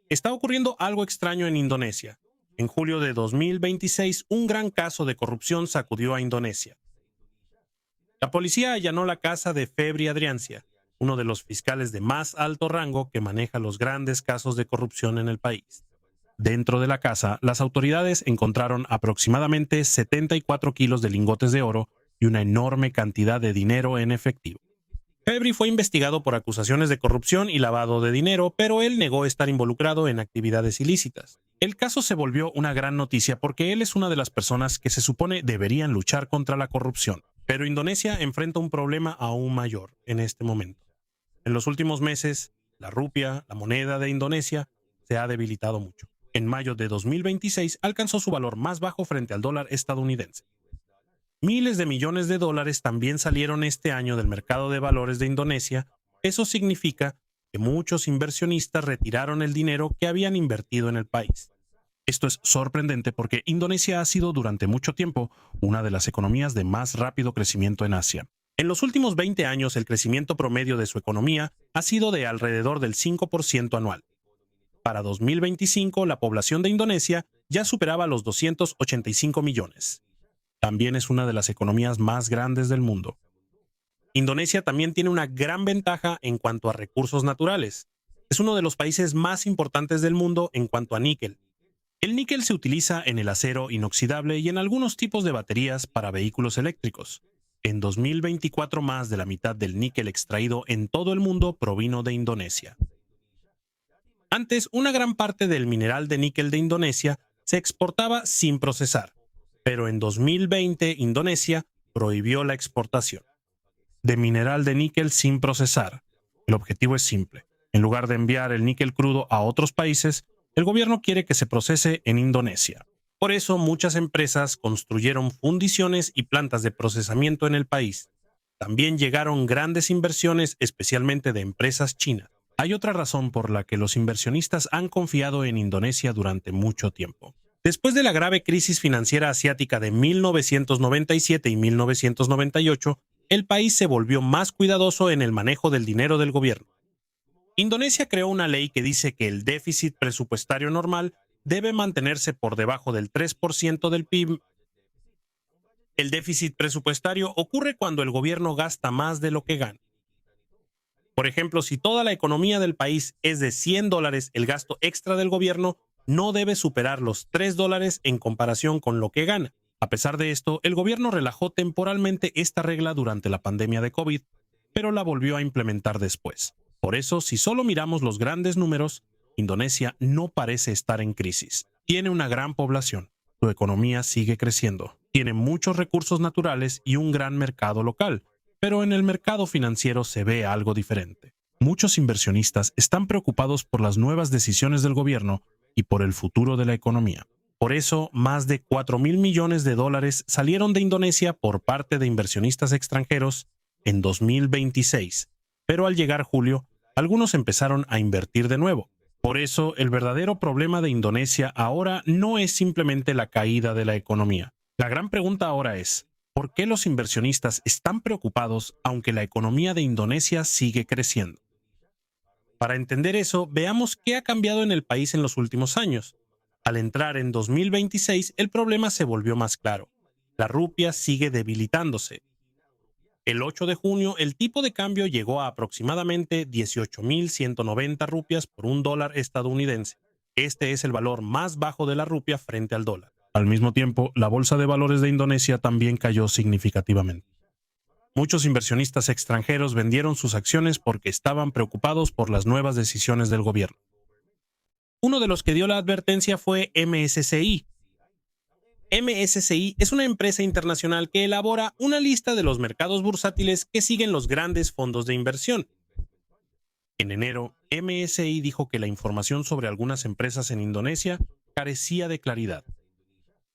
Está ocurriendo algo extraño en Indonesia. En julio de 2026, un gran caso de corrupción sacudió a Indonesia. La policía allanó la casa de Febri Adriancia, uno de los fiscales de más alto rango que maneja los grandes casos de corrupción en el país. Dentro de la casa, las autoridades encontraron aproximadamente 74 kilos de lingotes de oro y una enorme cantidad de dinero en efectivo. Febri fue investigado por acusaciones de corrupción y lavado de dinero, pero él negó estar involucrado en actividades ilícitas. El caso se volvió una gran noticia porque él es una de las personas que se supone deberían luchar contra la corrupción. Pero Indonesia enfrenta un problema aún mayor en este momento. En los últimos meses, la rupia, la moneda de Indonesia, se ha debilitado mucho. En mayo de 2026 alcanzó su valor más bajo frente al dólar estadounidense. Miles de millones de dólares también salieron este año del mercado de valores de Indonesia. Eso significa que muchos inversionistas retiraron el dinero que habían invertido en el país. Esto es sorprendente porque Indonesia ha sido durante mucho tiempo una de las economías de más rápido crecimiento en Asia. En los últimos 20 años, el crecimiento promedio de su economía ha sido de alrededor del 5% anual. Para 2025, la población de Indonesia ya superaba los 285 millones. También es una de las economías más grandes del mundo. Indonesia también tiene una gran ventaja en cuanto a recursos naturales. Es uno de los países más importantes del mundo en cuanto a níquel. El níquel se utiliza en el acero inoxidable y en algunos tipos de baterías para vehículos eléctricos. En 2024, más de la mitad del níquel extraído en todo el mundo provino de Indonesia. Antes, una gran parte del mineral de níquel de Indonesia se exportaba sin procesar, pero en 2020 Indonesia prohibió la exportación de mineral de níquel sin procesar. El objetivo es simple. En lugar de enviar el níquel crudo a otros países, el gobierno quiere que se procese en Indonesia. Por eso, muchas empresas construyeron fundiciones y plantas de procesamiento en el país. También llegaron grandes inversiones, especialmente de empresas chinas. Hay otra razón por la que los inversionistas han confiado en Indonesia durante mucho tiempo. Después de la grave crisis financiera asiática de 1997 y 1998, el país se volvió más cuidadoso en el manejo del dinero del gobierno. Indonesia creó una ley que dice que el déficit presupuestario normal debe mantenerse por debajo del 3% del PIB. El déficit presupuestario ocurre cuando el gobierno gasta más de lo que gana. Por ejemplo, si toda la economía del país es de $100, el gasto extra del gobierno no debe superar los $3 en comparación con lo que gana. A pesar de esto, el gobierno relajó temporalmente esta regla durante la pandemia de COVID, pero la volvió a implementar después. Por eso, si solo miramos los grandes números, Indonesia no parece estar en crisis. Tiene una gran población, su economía sigue creciendo, tiene muchos recursos naturales y un gran mercado local, pero en el mercado financiero se ve algo diferente. Muchos inversionistas están preocupados por las nuevas decisiones del gobierno y por el futuro de la economía. Por eso, más de 4.000 millones de dólares salieron de Indonesia por parte de inversionistas extranjeros en 2026. Pero al llegar julio, algunos empezaron a invertir de nuevo. Por eso, el verdadero problema de Indonesia ahora no es simplemente la caída de la economía. La gran pregunta ahora es, ¿por qué los inversionistas están preocupados aunque la economía de Indonesia sigue creciendo? Para entender eso, veamos qué ha cambiado en el país en los últimos años. Al entrar en 2026, el problema se volvió más claro. La rupia sigue debilitándose. El 8 de junio, el tipo de cambio llegó a aproximadamente 18.190 rupias por un dólar estadounidense. Este es el valor más bajo de la rupia frente al dólar. Al mismo tiempo, la bolsa de valores de Indonesia también cayó significativamente. Muchos inversionistas extranjeros vendieron sus acciones porque estaban preocupados por las nuevas decisiones del gobierno. Uno de los que dio la advertencia fue MSCI. MSCI es una empresa internacional que elabora una lista de los mercados bursátiles que siguen los grandes fondos de inversión. En enero, MSCI dijo que la información sobre algunas empresas en Indonesia carecía de claridad.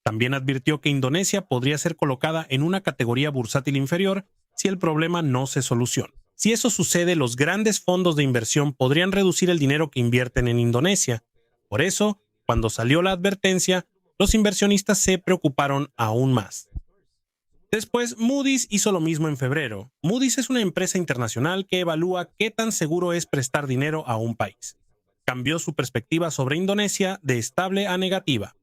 También advirtió que Indonesia podría ser colocada en una categoría bursátil inferior si el problema no se soluciona. Si eso sucede, los grandes fondos de inversión podrían reducir el dinero que invierten en Indonesia. Por eso, cuando salió la advertencia, los inversionistas se preocuparon aún más. Después, Moody's hizo lo mismo en febrero. Moody's es una empresa internacional que evalúa qué tan seguro es prestar dinero a un país. cambió su perspectiva sobre Indonesia de estable a negativa.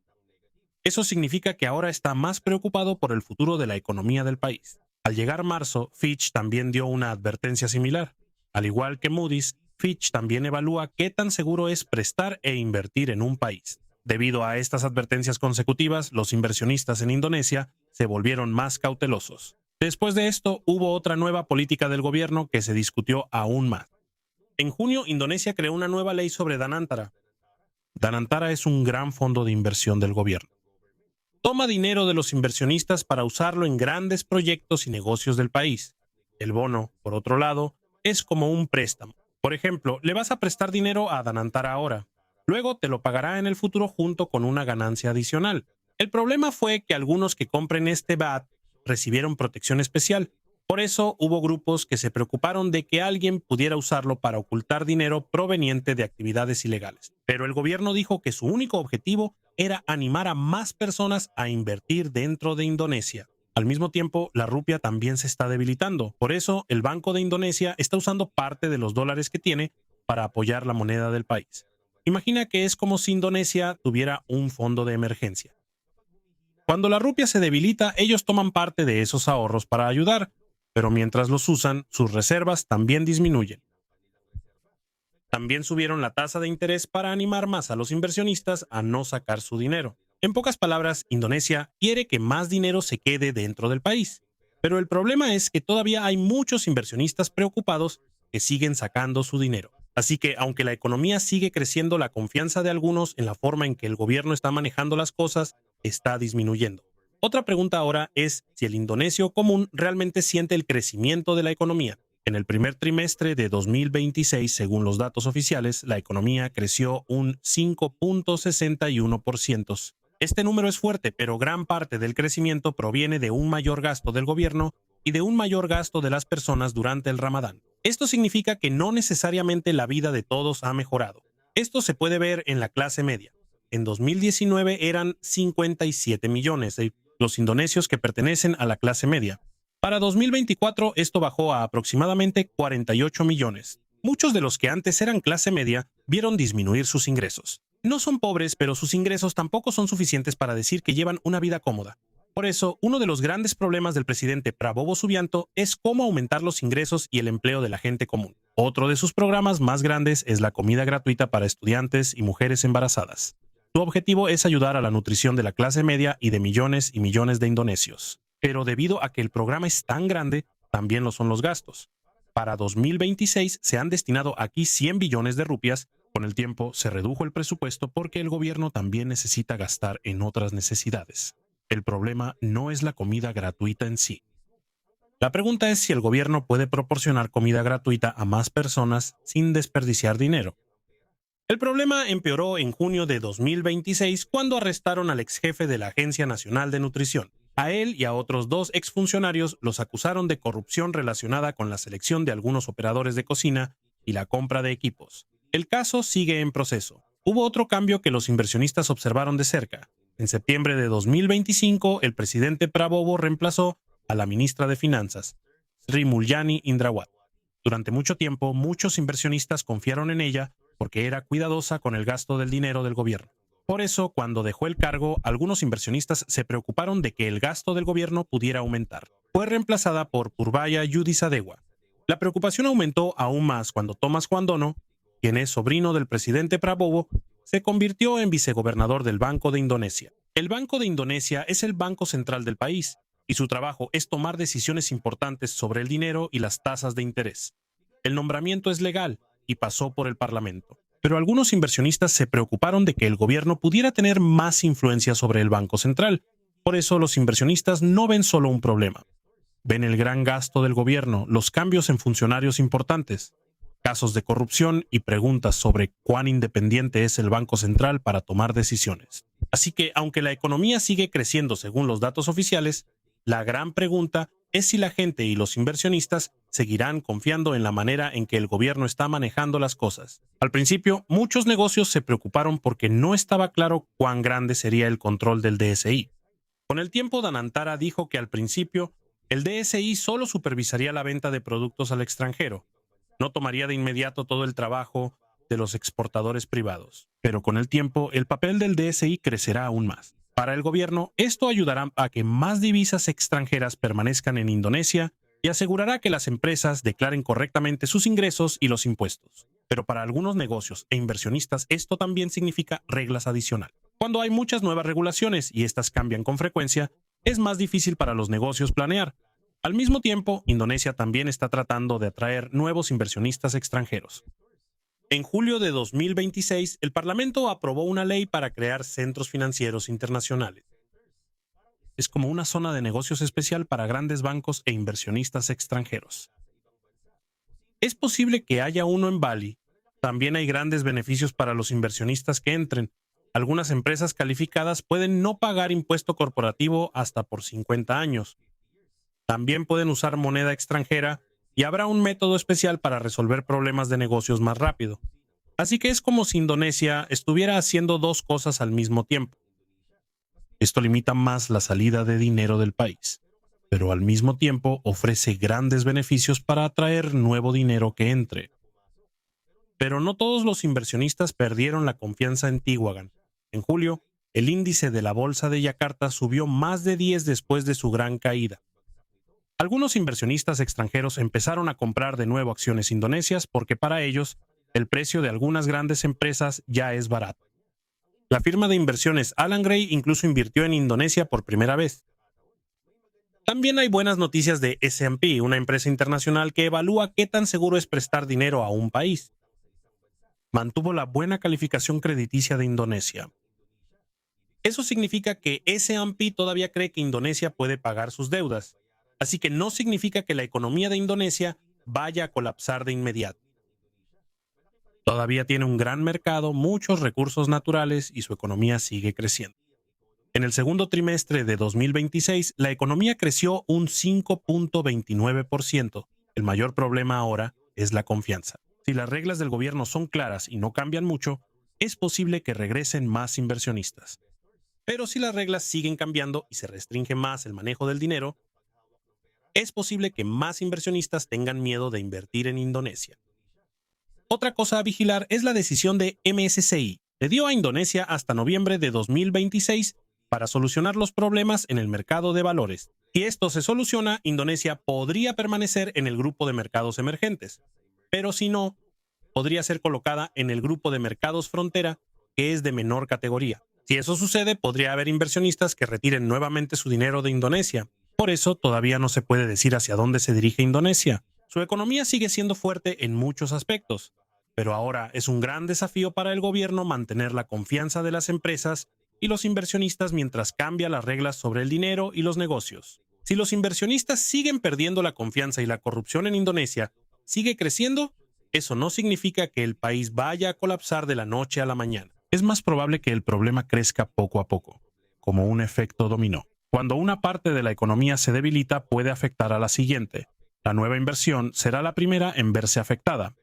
Eso significa que ahora está más preocupado por el futuro de la economía del país. Al llegar marzo, Fitch también dio una advertencia similar. Al igual que Moody's, Fitch también evalúa qué tan seguro es prestar e invertir en un país. Debido a estas advertencias consecutivas, los inversionistas en Indonesia se volvieron más cautelosos. Después de esto, hubo otra nueva política del gobierno que se discutió aún más. En junio, Indonesia creó una nueva ley sobre Danantara. Danantara es un gran fondo de inversión del gobierno. Toma dinero de los inversionistas para usarlo en grandes proyectos y negocios del país. El bono, por otro lado, es como un préstamo. Por ejemplo, le vas a prestar dinero a Danantara ahora. Luego te lo pagará en el futuro junto con una ganancia adicional. El problema fue que algunos que compren este BAT recibieron protección especial. Por eso hubo grupos que se preocuparon de que alguien pudiera usarlo para ocultar dinero proveniente de actividades ilegales. Pero el gobierno dijo que su único objetivo era animar a más personas a invertir dentro de Indonesia. Al mismo tiempo, la rupia también se está debilitando. Por eso, el Banco de Indonesia está usando parte de los dólares que tiene para apoyar la moneda del país. Imagina que es como si Indonesia tuviera un fondo de emergencia. Cuando la rupia se debilita, ellos toman parte de esos ahorros para ayudar, pero mientras los usan, sus reservas también disminuyen. También subieron la tasa de interés para animar más a los inversionistas a no sacar su dinero. En pocas palabras, Indonesia quiere que más dinero se quede dentro del país. Pero el problema es que todavía hay muchos inversionistas preocupados que siguen sacando su dinero. Así que, aunque la economía sigue creciendo, la confianza de algunos en la forma en que el gobierno está manejando las cosas está disminuyendo. Otra pregunta ahora es si el indonesio común realmente siente el crecimiento de la economía. En el primer trimestre de 2026, según los datos oficiales, la economía creció un 5.61%. Este número es fuerte, pero gran parte del crecimiento proviene de un mayor gasto del gobierno y de un mayor gasto de las personas durante el Ramadán. Esto significa que no necesariamente la vida de todos ha mejorado. Esto se puede ver en la clase media. En 2019 eran 57 millones de los indonesios que pertenecen a la clase media. Para 2024 esto bajó a aproximadamente 48 millones. Muchos de los que antes eran clase media vieron disminuir sus ingresos. No son pobres, pero sus ingresos tampoco son suficientes para decir que llevan una vida cómoda. Por eso, uno de los grandes problemas del presidente Prabowo Subianto es cómo aumentar los ingresos y el empleo de la gente común. Otro de sus programas más grandes es la comida gratuita para estudiantes y mujeres embarazadas. Su objetivo es ayudar a la nutrición de la clase media y de millones y millones de indonesios. Pero debido a que el programa es tan grande, también lo son los gastos. Para 2026 se han destinado aquí 100 billones de rupias. Con el tiempo se redujo el presupuesto porque el gobierno también necesita gastar en otras necesidades. El problema no es la comida gratuita en sí. La pregunta es si el gobierno puede proporcionar comida gratuita a más personas sin desperdiciar dinero. El problema empeoró en junio de 2026 cuando arrestaron al exjefe de la Agencia Nacional de Nutrición. A él y a otros 2 exfuncionarios los acusaron de corrupción relacionada con la selección de algunos operadores de cocina y la compra de equipos. El caso sigue en proceso. Hubo otro cambio que los inversionistas observaron de cerca. En septiembre de 2025, el presidente Prabowo reemplazó a la ministra de Finanzas, Sri Mulyani Indrawat. Durante mucho tiempo, muchos inversionistas confiaron en ella porque era cuidadosa con el gasto del dinero del gobierno. Por eso, cuando dejó el cargo, algunos inversionistas se preocuparon de que el gasto del gobierno pudiera aumentar. Fue reemplazada por Purbaya Yudisadewa. La preocupación aumentó aún más cuando Thomas Juandono, quien es sobrino del presidente Prabowo, se convirtió en vicegobernador del Banco de Indonesia. El Banco de Indonesia es el banco central del país, y su trabajo es tomar decisiones importantes sobre el dinero y las tasas de interés. El nombramiento es legal y pasó por el Parlamento. Pero algunos inversionistas se preocuparon de que el gobierno pudiera tener más influencia sobre el Banco Central. Por eso los inversionistas no ven solo un problema. Ven el gran gasto del gobierno, los cambios en funcionarios importantes, casos de corrupción y preguntas sobre cuán independiente es el Banco Central para tomar decisiones. Así que, aunque la economía sigue creciendo según los datos oficiales, la gran pregunta es si la gente y los inversionistas seguirán confiando en la manera en que el gobierno está manejando las cosas. Al principio, muchos negocios se preocuparon porque no estaba claro cuán grande sería el control del DSI. Con el tiempo, Danantara dijo que al principio, el DSI solo supervisaría la venta de productos al extranjero. No tomaría de inmediato todo el trabajo de los exportadores privados. Pero con el tiempo, el papel del DSI crecerá aún más. Para el gobierno, esto ayudará a que más divisas extranjeras permanezcan en Indonesia y asegurará que las empresas declaren correctamente sus ingresos y los impuestos. Pero para algunos negocios e inversionistas esto también significa reglas adicionales. Cuando hay muchas nuevas regulaciones y estas cambian con frecuencia, es más difícil para los negocios planear. Al mismo tiempo, Indonesia también está tratando de atraer nuevos inversionistas extranjeros. En julio de 2026, el Parlamento aprobó una ley para crear centros financieros internacionales. Es como una zona de negocios especial para grandes bancos e inversionistas extranjeros. Es posible que haya uno en Bali. También hay grandes beneficios para los inversionistas que entren. Algunas empresas calificadas pueden no pagar impuesto corporativo hasta por 50 años. También pueden usar moneda extranjera y habrá un método especial para resolver problemas de negocios más rápido. Así que es como si Indonesia estuviera haciendo dos cosas al mismo tiempo. Esto limita más la salida de dinero del país, pero al mismo tiempo ofrece grandes beneficios para atraer nuevo dinero que entre. Pero no todos los inversionistas perdieron la confianza en Tiwagan. En julio, el índice de la bolsa de Yakarta subió más de 10 después de su gran caída. Algunos inversionistas extranjeros empezaron a comprar de nuevo acciones indonesias porque para ellos el precio de algunas grandes empresas ya es barato. La firma de inversiones Alan Gray incluso invirtió en Indonesia por primera vez. También hay buenas noticias de S&P, una empresa internacional que evalúa qué tan seguro es prestar dinero a un país. Mantuvo la buena calificación crediticia de Indonesia. Eso significa que S&P todavía cree que Indonesia puede pagar sus deudas. Así que no significa que la economía de Indonesia vaya a colapsar de inmediato. Todavía tiene un gran mercado, muchos recursos naturales y su economía sigue creciendo. En el segundo trimestre de 2026, la economía creció un 5.29%. El mayor problema ahora es la confianza. Si las reglas del gobierno son claras y no cambian mucho, es posible que regresen más inversionistas. Pero si las reglas siguen cambiando y se restringe más el manejo del dinero, es posible que más inversionistas tengan miedo de invertir en Indonesia. Otra cosa a vigilar es la decisión de MSCI. Le dio a Indonesia hasta noviembre de 2026 para solucionar los problemas en el mercado de valores. Si esto se soluciona, Indonesia podría permanecer en el grupo de mercados emergentes. Pero si no, podría ser colocada en el grupo de mercados frontera, que es de menor categoría. Si eso sucede, podría haber inversionistas que retiren nuevamente su dinero de Indonesia. Por eso, todavía no se puede decir hacia dónde se dirige Indonesia. Su economía sigue siendo fuerte en muchos aspectos, pero ahora es un gran desafío para el gobierno mantener la confianza de las empresas y los inversionistas mientras cambia las reglas sobre el dinero y los negocios. Si los inversionistas siguen perdiendo la confianza y la corrupción en Indonesia sigue creciendo, eso no significa que el país vaya a colapsar de la noche a la mañana. Es más probable que el problema crezca poco a poco, como un efecto dominó. Cuando una parte de la economía se debilita, puede afectar a la siguiente. La nueva inversión será la primera en verse afectada.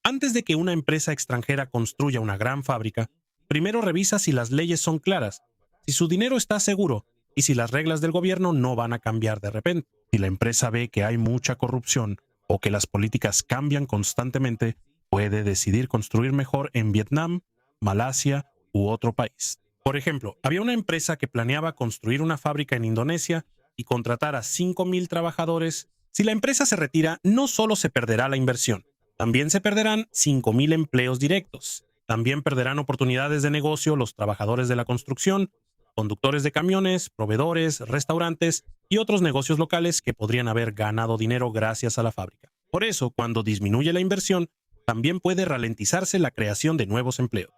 Antes de que una empresa extranjera construya una gran fábrica, primero revisa si las leyes son claras, si su dinero está seguro y si las reglas del gobierno no van a cambiar de repente. Si la empresa ve que hay mucha corrupción o que las políticas cambian constantemente, puede decidir construir mejor en Vietnam, Malasia u otro país. Por ejemplo, había una empresa que planeaba construir una fábrica en Indonesia y contratar a 5,000 trabajadores. Si la empresa se retira, no solo se perderá la inversión, también se perderán 5,000 empleos directos. También perderán oportunidades de negocio los trabajadores de la construcción, conductores de camiones, proveedores, restaurantes y otros negocios locales que podrían haber ganado dinero gracias a la fábrica. Por eso, cuando disminuye la inversión, también puede ralentizarse la creación de nuevos empleos.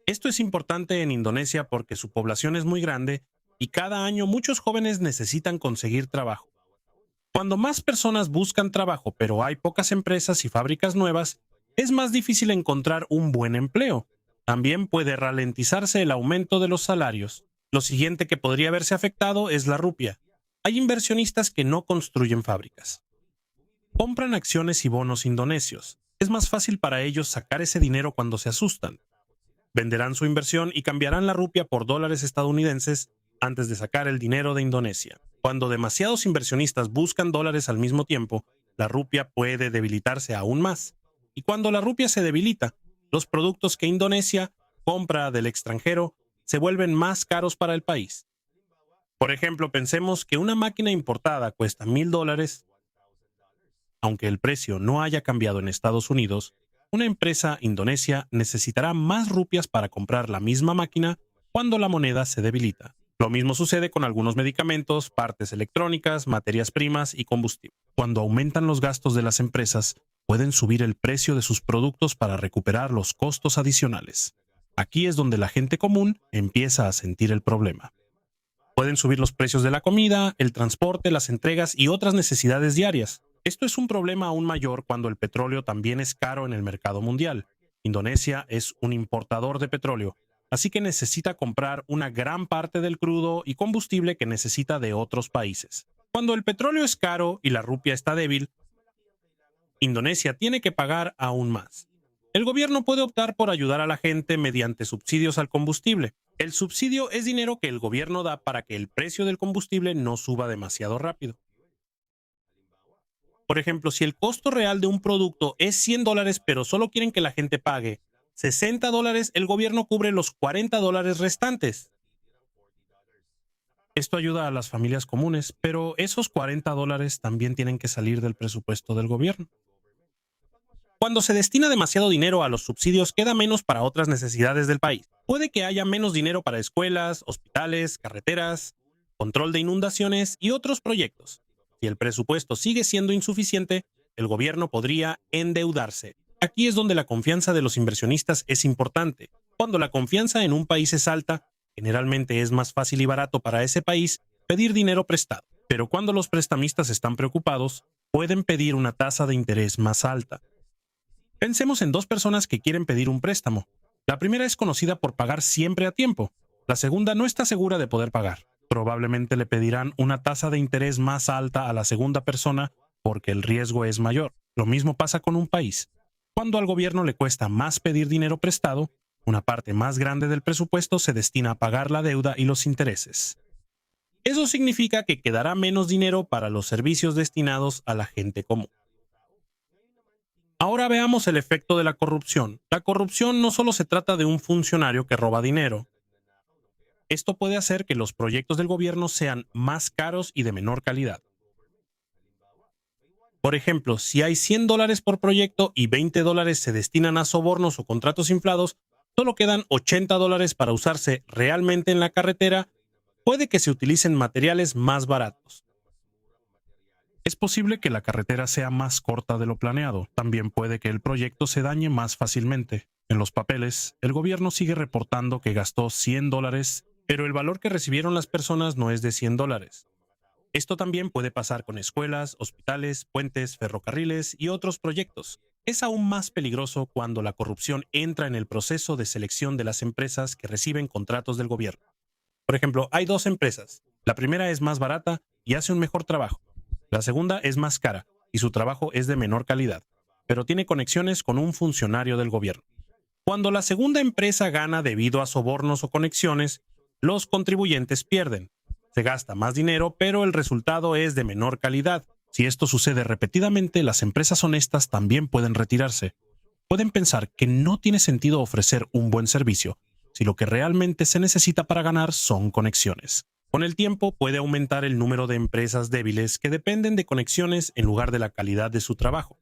Esto es importante en Indonesia porque su población es muy grande y cada año muchos jóvenes necesitan conseguir trabajo. Cuando más personas buscan trabajo, pero hay pocas empresas y fábricas nuevas, es más difícil encontrar un buen empleo. También puede ralentizarse el aumento de los salarios. Lo siguiente que podría verse afectado es la rupia. Hay inversionistas que no construyen fábricas. Compran acciones y bonos indonesios. Es más fácil para ellos sacar ese dinero cuando se asustan. Venderán su inversión y cambiarán la rupia por dólares estadounidenses antes de sacar el dinero de Indonesia. Cuando demasiados inversionistas buscan dólares al mismo tiempo, la rupia puede debilitarse aún más. Y cuando la rupia se debilita, los productos que Indonesia compra del extranjero se vuelven más caros para el país. Por ejemplo, pensemos que una máquina importada cuesta $1,000. Aunque el precio no haya cambiado en Estados Unidos, una empresa indonesia necesitará más rupias para comprar la misma máquina cuando la moneda se debilita. Lo mismo sucede con algunos medicamentos, partes electrónicas, materias primas y combustible. Cuando aumentan los gastos de las empresas, pueden subir el precio de sus productos para recuperar los costos adicionales. Aquí es donde la gente común empieza a sentir el problema. Pueden subir los precios de la comida, el transporte, las entregas y otras necesidades diarias. Esto es un problema aún mayor cuando el petróleo también es caro en el mercado mundial. Indonesia es un importador de petróleo, así que necesita comprar una gran parte del crudo y combustible que necesita de otros países. Cuando el petróleo es caro y la rupia está débil, Indonesia tiene que pagar aún más. El gobierno puede optar por ayudar a la gente mediante subsidios al combustible. El subsidio es dinero que el gobierno da para que el precio del combustible no suba demasiado rápido. Por ejemplo, si el costo real de un producto es $100, pero solo quieren que la gente pague $60, el gobierno cubre los $40 restantes. Esto ayuda a las familias comunes, pero esos $40 también tienen que salir del presupuesto del gobierno. Cuando se destina demasiado dinero a los subsidios, queda menos para otras necesidades del país. Puede que haya menos dinero para escuelas, hospitales, carreteras, control de inundaciones y otros proyectos. Si el presupuesto sigue siendo insuficiente, el gobierno podría endeudarse. Aquí es donde la confianza de los inversionistas es importante. Cuando la confianza en un país es alta, generalmente es más fácil y barato para ese país pedir dinero prestado. Pero cuando los prestamistas están preocupados, pueden pedir una tasa de interés más alta. Pensemos en dos personas que quieren pedir un préstamo. La primera es conocida por pagar siempre a tiempo. La segunda no está segura de poder pagar. Probablemente le pedirán una tasa de interés más alta a la segunda persona porque el riesgo es mayor. Lo mismo pasa con un país. Cuando al gobierno le cuesta más pedir dinero prestado, una parte más grande del presupuesto se destina a pagar la deuda y los intereses. Eso significa que quedará menos dinero para los servicios destinados a la gente común. Ahora veamos el efecto de la corrupción. La corrupción no solo se trata de un funcionario que roba dinero. Esto puede hacer que los proyectos del gobierno sean más caros y de menor calidad. Por ejemplo, si hay $100 por proyecto y $20 se destinan a sobornos o contratos inflados, solo quedan $80 para usarse realmente en la carretera. Puede que se utilicen materiales más baratos. Es posible que la carretera sea más corta de lo planeado. También puede que el proyecto se dañe más fácilmente. En los papeles, el gobierno sigue reportando que gastó $100, pero el valor que recibieron las personas no es de $100. Esto también puede pasar con escuelas, hospitales, puentes, ferrocarriles y otros proyectos. Es aún más peligroso cuando la corrupción entra en el proceso de selección de las empresas que reciben contratos del gobierno. Por ejemplo, hay dos empresas. La primera es más barata y hace un mejor trabajo. La segunda es más cara y su trabajo es de menor calidad, pero tiene conexiones con un funcionario del gobierno. Cuando la segunda empresa gana debido a sobornos o conexiones, los contribuyentes pierden. Se gasta más dinero, pero el resultado es de menor calidad. Si esto sucede repetidamente, las empresas honestas también pueden retirarse. Pueden pensar que no tiene sentido ofrecer un buen servicio, si lo que realmente se necesita para ganar son conexiones. Con el tiempo puede aumentar el número de empresas débiles que dependen de conexiones en lugar de la calidad de su trabajo.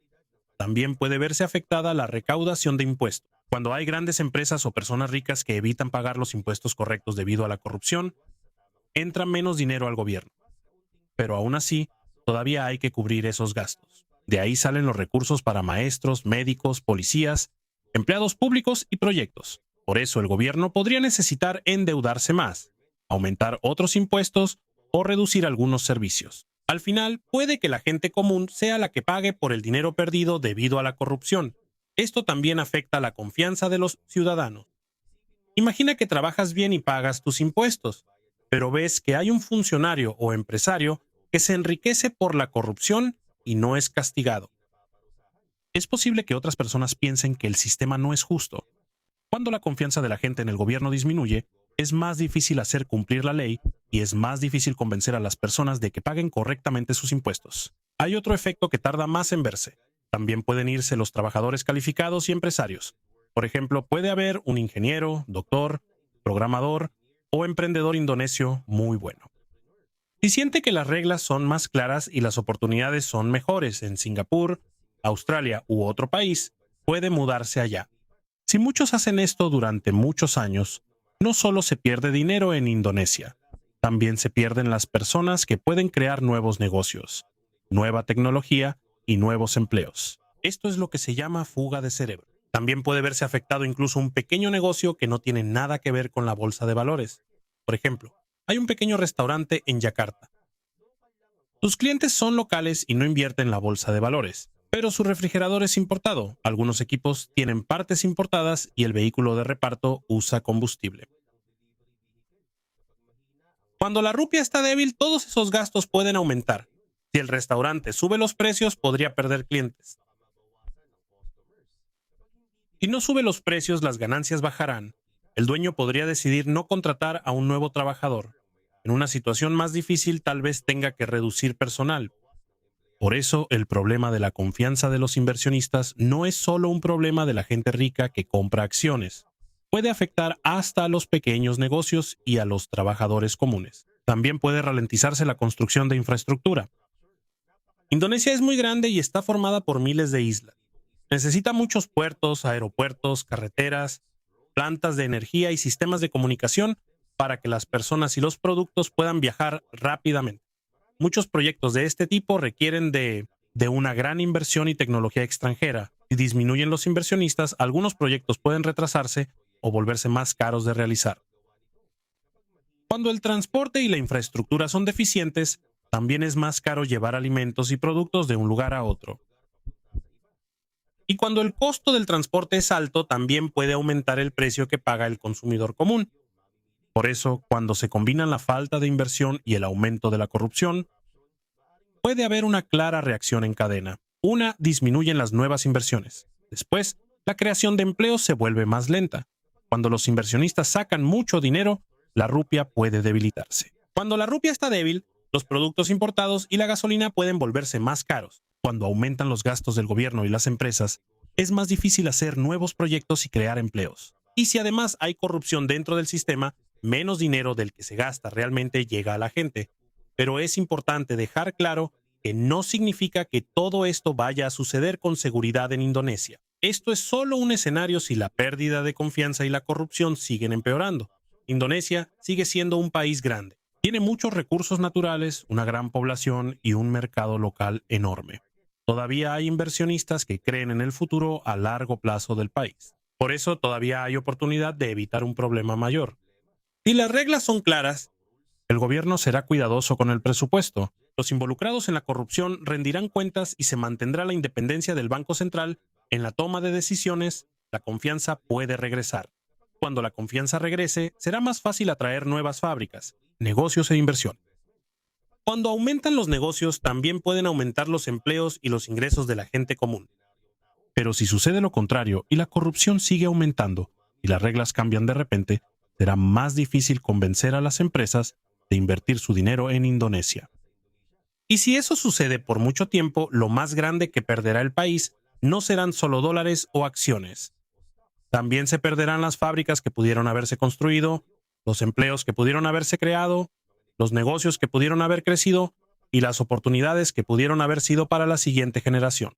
También puede verse afectada la recaudación de impuestos. Cuando hay grandes empresas o personas ricas que evitan pagar los impuestos correctos debido a la corrupción, entra menos dinero al gobierno. Pero aún así, todavía hay que cubrir esos gastos. De ahí salen los recursos para maestros, médicos, policías, empleados públicos y proyectos. Por eso el gobierno podría necesitar endeudarse más, aumentar otros impuestos o reducir algunos servicios. Al final, puede que la gente común sea la que pague por el dinero perdido debido a la corrupción. Esto también afecta la confianza de los ciudadanos. Imagina que trabajas bien y pagas tus impuestos, pero ves que hay un funcionario o empresario que se enriquece por la corrupción y no es castigado. Es posible que otras personas piensen que el sistema no es justo. Cuando la confianza de la gente en el gobierno disminuye, es más difícil hacer cumplir la ley y es más difícil convencer a las personas de que paguen correctamente sus impuestos. Hay otro efecto que tarda más en verse. También pueden irse los trabajadores calificados y empresarios. Por ejemplo, puede haber un ingeniero, doctor, programador o emprendedor indonesio muy bueno. Si siente que las reglas son más claras y las oportunidades son mejores en Singapur, Australia u otro país, puede mudarse allá. Si muchos hacen esto durante muchos años, no solo se pierde dinero en Indonesia, también se pierden las personas que pueden crear nuevos negocios, nueva tecnología y nuevos empleos. Esto es lo que se llama fuga de cerebro. También puede verse afectado incluso un pequeño negocio que no tiene nada que ver con la bolsa de valores. Por ejemplo, hay un pequeño restaurante en Yakarta. Sus clientes son locales y no invierten en la bolsa de valores, pero su refrigerador es importado, algunos equipos tienen partes importadas y el vehículo de reparto usa combustible. Cuando la rupia está débil, todos esos gastos pueden aumentar. Si el restaurante sube los precios, podría perder clientes. Si no sube los precios, las ganancias bajarán. El dueño podría decidir no contratar a un nuevo trabajador. En una situación más difícil, tal vez tenga que reducir personal. Por eso, el problema de la confianza de los inversionistas no es solo un problema de la gente rica que compra acciones. Puede afectar hasta a los pequeños negocios y a los trabajadores comunes. También puede ralentizarse la construcción de infraestructura. Indonesia es muy grande y está formada por miles de islas. Necesita muchos puertos, aeropuertos, carreteras, plantas de energía y sistemas de comunicación para que las personas y los productos puedan viajar rápidamente. Muchos proyectos de este tipo requieren de una gran inversión y tecnología extranjera. Si disminuyen los inversionistas, algunos proyectos pueden retrasarse o volverse más caros de realizar. Cuando el transporte y la infraestructura son deficientes, también es más caro llevar alimentos y productos de un lugar a otro. Y cuando el costo del transporte es alto, también puede aumentar el precio que paga el consumidor común. Por eso, cuando se combinan la falta de inversión y el aumento de la corrupción, puede haber una clara reacción en cadena. Una, disminuyen las nuevas inversiones. Después, la creación de empleos se vuelve más lenta. Cuando los inversionistas sacan mucho dinero, la rupia puede debilitarse. Cuando la rupia está débil, los productos importados y la gasolina pueden volverse más caros. Cuando aumentan los gastos del gobierno y las empresas, es más difícil hacer nuevos proyectos y crear empleos. Y si además hay corrupción dentro del sistema, menos dinero del que se gasta realmente llega a la gente. Pero es importante dejar claro que no significa que todo esto vaya a suceder con seguridad en Indonesia. Esto es solo un escenario si la pérdida de confianza y la corrupción siguen empeorando. Indonesia sigue siendo un país grande. Tiene muchos recursos naturales, una gran población y un mercado local enorme. Todavía hay inversionistas que creen en el futuro a largo plazo del país. Por eso todavía hay oportunidad de evitar un problema mayor. Si las reglas son claras, el gobierno será cuidadoso con el presupuesto. Los involucrados en la corrupción rendirán cuentas y se mantendrá la independencia del Banco Central en la toma de decisiones. La confianza puede regresar. Cuando la confianza regrese, será más fácil atraer nuevas fábricas, negocios e inversión. Cuando aumentan los negocios, también pueden aumentar los empleos y los ingresos de la gente común. Pero si sucede lo contrario y la corrupción sigue aumentando y las reglas cambian de repente, será más difícil convencer a las empresas de invertir su dinero en Indonesia. Y si eso sucede por mucho tiempo, lo más grande que perderá el país no serán solo dólares o acciones. También se perderán las fábricas que pudieron haberse construido, los empleos que pudieron haberse creado, los negocios que pudieron haber crecido y las oportunidades que pudieron haber sido para la siguiente generación.